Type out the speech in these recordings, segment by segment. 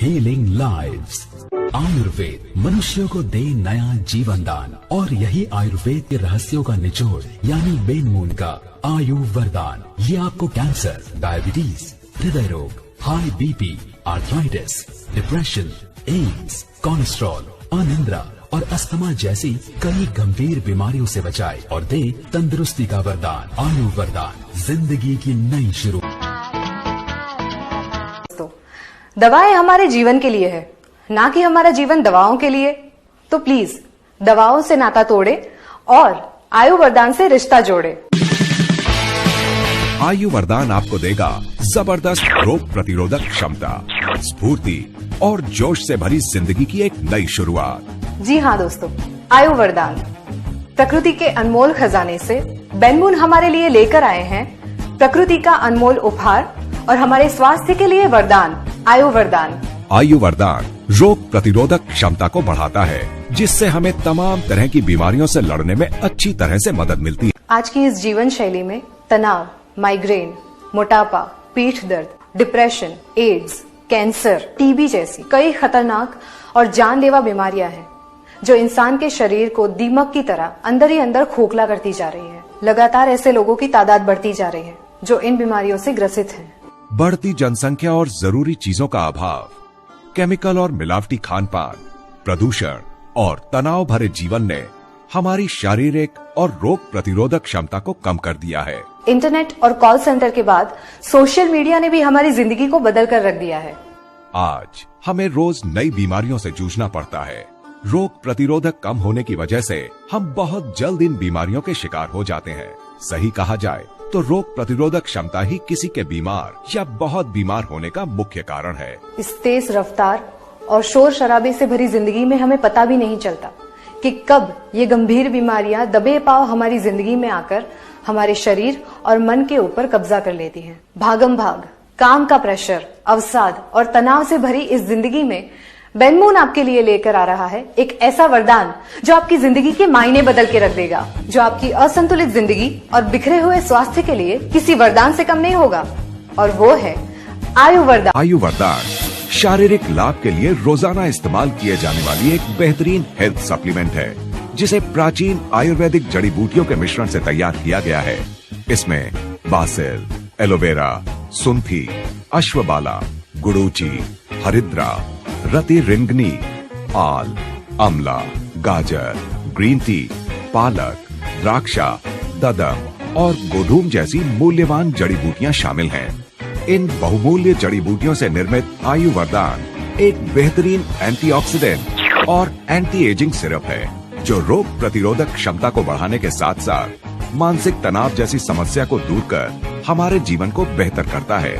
Healing lives. Ayurveda मनुष्यों को दे नया जीवन दान, और यही आयुर्वेद के रहस्यों का निचोड़ यानी बेन मून का आयु वरदान। ये आपको कैंसर, डायबिटीज, हृदय रोग, high BP, arthritis, depression, AIDS, cholesterol, अनिद्रा और अस्थमा जैसी कई गंभीर बीमारियों से बचाए और दे तंदुरुस्ती का वरदान। आयु वरदान, जिंदगी की नई शुरुआत। दवाएं हमारे जीवन के लिए है, ना कि हमारा जीवन दवाओं के लिए। तो प्लीज दवाओं से नाता तोड़े और आयु वरदान से रिश्ता जोड़े। आयु वरदान आपको देगा जबरदस्त रोग प्रतिरोधक क्षमता, स्फूर्ति और जोश से भरी जिंदगी की एक नई शुरुआत। जी हाँ दोस्तों, आयु वरदान प्रकृति के अनमोल खजाने से बेन मून हमारे लिए लेकर आए हैं प्रकृति का अनमोल उपहार और हमारे स्वास्थ्य के लिए वरदान, आयु वरदान। आयु वरदान रोग प्रतिरोधक क्षमता को बढ़ाता है, जिससे हमें तमाम तरह की बीमारियों से लड़ने में अच्छी तरह से मदद मिलती है। आज की इस जीवन शैली में तनाव, माइग्रेन, मोटापा, पीठ दर्द, डिप्रेशन, एड्स, कैंसर, टीबी जैसी कई खतरनाक और जानलेवा बीमारियां हैं, जो इंसान के शरीर को दीमक की तरह अंदर ही अंदर खोखला करती जा रही है। लगातार ऐसे लोगों की तादाद बढ़ती जा रही है जो इन बीमारियों से ग्रसित हैं। बढ़ती जनसंख्या और जरूरी चीजों का अभाव, केमिकल और मिलावटी खान पान, प्रदूषण और तनाव भरे जीवन ने हमारी शारीरिक और रोग प्रतिरोधक क्षमता को कम कर दिया है। इंटरनेट और कॉल सेंटर के बाद सोशल मीडिया ने भी हमारी जिंदगी को बदल कर रख दिया है। आज हमें रोज नई बीमारियों से जूझना पड़ता है। रोग प्रतिरोधक कम होने की वजह से हम बहुत जल्द इन बीमारियों के शिकार हो जाते हैं। सही कहा जाए तो रोग प्रतिरोधक क्षमता ही किसी के बीमार या बहुत बीमार होने का मुख्य कारण है। इस तेज रफ्तार और शोर शराबे से भरी जिंदगी में हमें पता भी नहीं चलता कि कब ये गंभीर बीमारियां दबे पांव हमारी जिंदगी में आकर हमारे शरीर और मन के ऊपर कब्जा कर लेती हैं। भागम भाग, काम का प्रेशर, अवसाद और तनाव से भरी इस जिंदगी में बेन मून आपके लिए लेकर आ रहा है एक ऐसा वरदान जो आपकी जिंदगी के मायने बदल के रख देगा, जो आपकी असंतुलित जिंदगी और बिखरे हुए स्वास्थ्य के लिए किसी वरदान से कम नहीं होगा, और वो है आयु वरदान। आयु वरदान शारीरिक लाभ के लिए रोजाना इस्तेमाल किए जाने वाली एक बेहतरीन हेल्थ सप्लीमेंट है, जिसे प्राचीन आयुर्वेदिक जड़ी बूटियों के मिश्रण से तैयार किया गया है। इसमें बासिल, एलोवेरा, सुंठी, अश्वबाला, गुड़ूची, हरिद्रा, रति रिंगनी, आल, अमला, गाजर, ग्रीन टी, पालक, द्राक्षा, ददम और गोधूम जैसी मूल्यवान जड़ी बूटियां शामिल हैं। इन बहुमूल्य जड़ी बूटियों से निर्मित आयु वरदान एक बेहतरीन एंटीऑक्सीडेंट और एंटी एजिंग सिरप है, जो रोग प्रतिरोधक क्षमता को बढ़ाने के साथ साथ मानसिक तनाव जैसी समस्या को दूर कर हमारे जीवन को बेहतर करता है।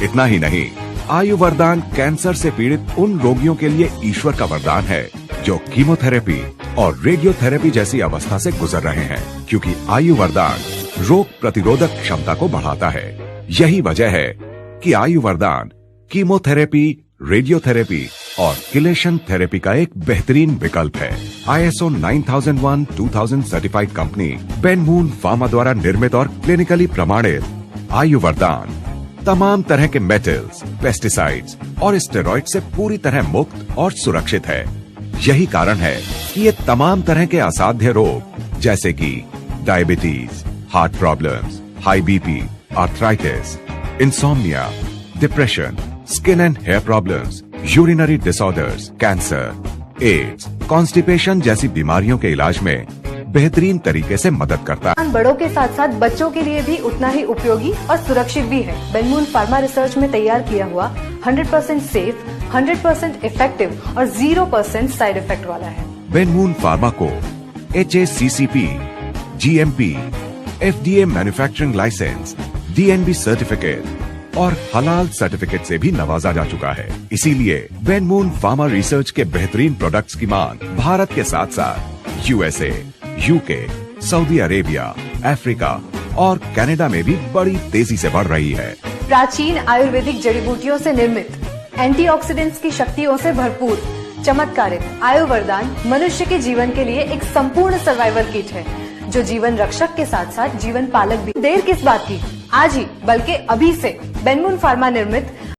इतना ही नहीं, आयु वरदान कैंसर से पीड़ित उन रोगियों के लिए ईश्वर का वरदान है जो कीमोथेरेपी और रेडियोथेरेपी जैसी अवस्था से गुजर रहे हैं, क्योंकि आयु वरदान रोग प्रतिरोधक क्षमता को बढ़ाता है। यही वजह है कि आयु वरदान कीमोथेरेपी, रेडियोथेरेपी और किलेशन थेरेपी का एक बेहतरीन विकल्प है। ISO 9001:2000 certified company Ben Moon pharma द्वारा निर्मित और क्लिनिकली प्रमाणित आयु वरदान तमाम तरह के मेटल्स, पेस्टिसाइड्स और स्टेरॉइड से पूरी तरह मुक्त और सुरक्षित है। यही कारण है कि ये तमाम तरह के असाध्य रोग जैसे कि diabetes, heart problems, high BP, arthritis, insomnia, depression, skin and hair problems, urinary disorders, cancer, AIDS, constipation जैसी बीमारियों के इलाज में बेहतरीन तरीके से मदद करता है। बड़ों के साथ साथ बच्चों के लिए भी उतना ही उपयोगी और सुरक्षित भी है। बेन मून फार्मा रिसर्च में तैयार किया हुआ 100% सेफ, 100% इफेक्टिव और 0% साइड इफेक्ट वाला है। बेन मून फार्मा को HACCP, GMP, FDA manufacturing licence, DNB certificate और हलाल सर्टिफिकेट से भी नवाजा जा चुका है। इसीलिए बेन मून फार्मा रिसर्च के बेहतरीन प्रोडक्ट्स की मांग भारत के साथ साथ USA, UK, Saudi Arabia, Africa और कनाडा में भी बड़ी तेजी से बढ़ रही है। प्राचीन आयुर्वेदिक जड़ी बूटियों से निर्मित, एंटीऑक्सीडेंट्स की शक्तियों से भरपूर, चमत्कारिक आयु वरदान मनुष्य के जीवन के लिए एक संपूर्ण सर्वाइवल किट है, जो जीवन रक्षक के साथ साथ जीवन पालक भी। देर किस बात की, आज ही बल्कि अभी से बेन मून फार्मा निर्मित